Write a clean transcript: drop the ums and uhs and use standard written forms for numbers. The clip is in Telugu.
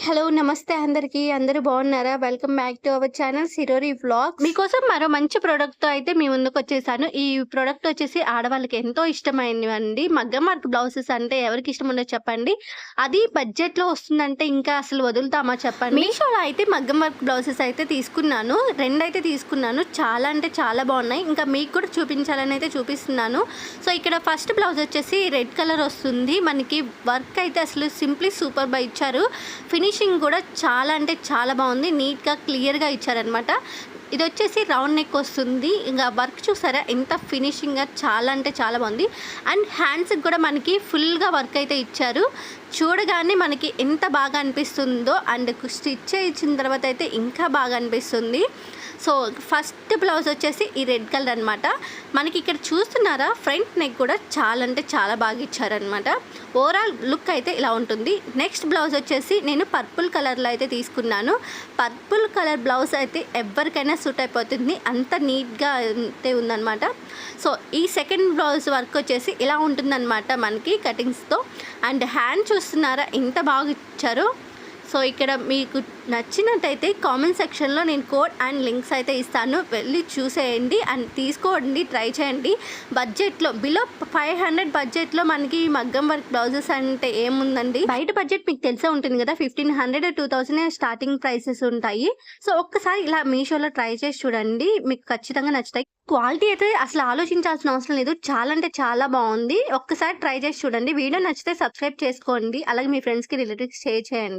హలో నమస్తే అందరికీ. అందరూ బాగున్నారా? Welcome back to our channel Sirori vlogs. మీకోసం మరో మంచి ప్రోడక్ట్‌తో అయితే మీ ముందుకొచ్చేసాను. ఈ ప్రోడక్ట్ వచ్చేసి ఆడవాళ్ళకి ఎంతో ఇష్టమైనవండి. మగ్గం వర్క్ బ్లౌజెస్ అంటే ఎవరికి ఇష్టం ఉండదు చెప్పండి. అది బడ్జెట్‌లో వస్తుందంటే ఇంకా అసలు వదులుతామా చెప్పండి. మీషోలో అయితే మగ్గం వర్క్ బ్లౌజెస్ అయితే తీసుకున్నాను. 2 అయితే తీసుకున్నాను. చాలా అంటే చాలా బాగున్నాయి. ఇంకా మీకు కూడా చూపించాలని అయితే చూపిస్తున్నాను. సో ఇక్కడ ఫస్ట్ బ్లౌజ్ వచ్చేసి రెడ్ కలర్ వస్తుంది. మనకి వర్క్ అయితే అసలు సింప్లీ సూపర్‌గా ఇచ్చారు. ఫినిషింగ్ కూడా చాలా అంటే చాలా బాగుంది. నీట్‌గా క్లియర్‌గా ఇచ్చారనమాట. ఇది వచ్చేసి రౌండ్ నెక్ వస్తుంది. ఇంకా వర్క్ చూసారా ఎంత ఫినిషింగ్‌గా చాలా అంటే చాలా బాగుంది. అండ్ హ్యాండ్స్‌కి కూడా మనకి ఫుల్‌గా వర్క్ అయితే ఇచ్చారు. చూడగానే మనకి ఎంత బాగా అనిపిస్తుందో అండ్ స్టిచ్ చేయించిన తర్వాత అయితే ఇంకా బాగా అనిపిస్తుంది. సో ఫస్ట్ బ్లౌజ్ వచ్చేసి ఈ రెడ్ కలర్ అనమాట. మనకి ఇక్కడ చూస్తున్నారా ఫ్రంట్ నెక్ కూడా చాలా అంటే చాలా బాగా ఇచ్చారనమాట. ఓవరాల్ లుక్ అయితే ఇలా ఉంటుంది. నెక్స్ట్ బ్లౌజ్ వచ్చేసి నేను పర్పుల్ కలర్లో అయితే తీసుకున్నాను. పర్పుల్ కలర్ బ్లౌజ్ అయితే ఎవరికైనా సూట్ అయిపోతుంది. అంత నీట్గా అయితే ఉందన్నమాట. సో ఈ సెకండ్ బ్లౌజ్ వర్క్ వచ్చేసి ఇలా ఉంటుందన్నమాట మనకి కటింగ్స్తో. అండ్ హ్యాండ్ చూస్తున్నారా ఎంత బాగా ఇచ్చారో. సో ఇక్కడ మీకు నచ్చినట్టయితే కామెంట్ సెక్షన్లో నేను కోడ్ అండ్ లింక్స్ అయితే ఇస్తాను. వెళ్ళి చూసేయండి అండ్ తీసుకోండి, ట్రై చేయండి. బడ్జెట్లో బిలో 500 బడ్జెట్లో మనకి మగ్గం వర్క్ బ్లౌజెస్ అంటే ఏముందండి. బయట బడ్జెట్ మీకు తెలిసే ఉంటుంది కదా, 1500 2000 స్టార్టింగ్ ప్రైసెస్ ఉంటాయి. సో ఒక్కసారి ఇలా మీషోలో ట్రై చేసి చూడండి, మీకు ఖచ్చితంగా నచ్చుతాయి. క్వాలిటీ అయితే అసలు ఆలోచించాల్సిన అవసరం లేదు. చాలా అంటే చాలా బాగుంది. ఒక్కసారి ట్రై చేసి చూడండి. వీడియో నచ్చితే సబ్స్క్రైబ్ చేసుకోండి. అలాగే మీ ఫ్రెండ్స్కి రిలేటివ్స్ షేర్ చేయండి.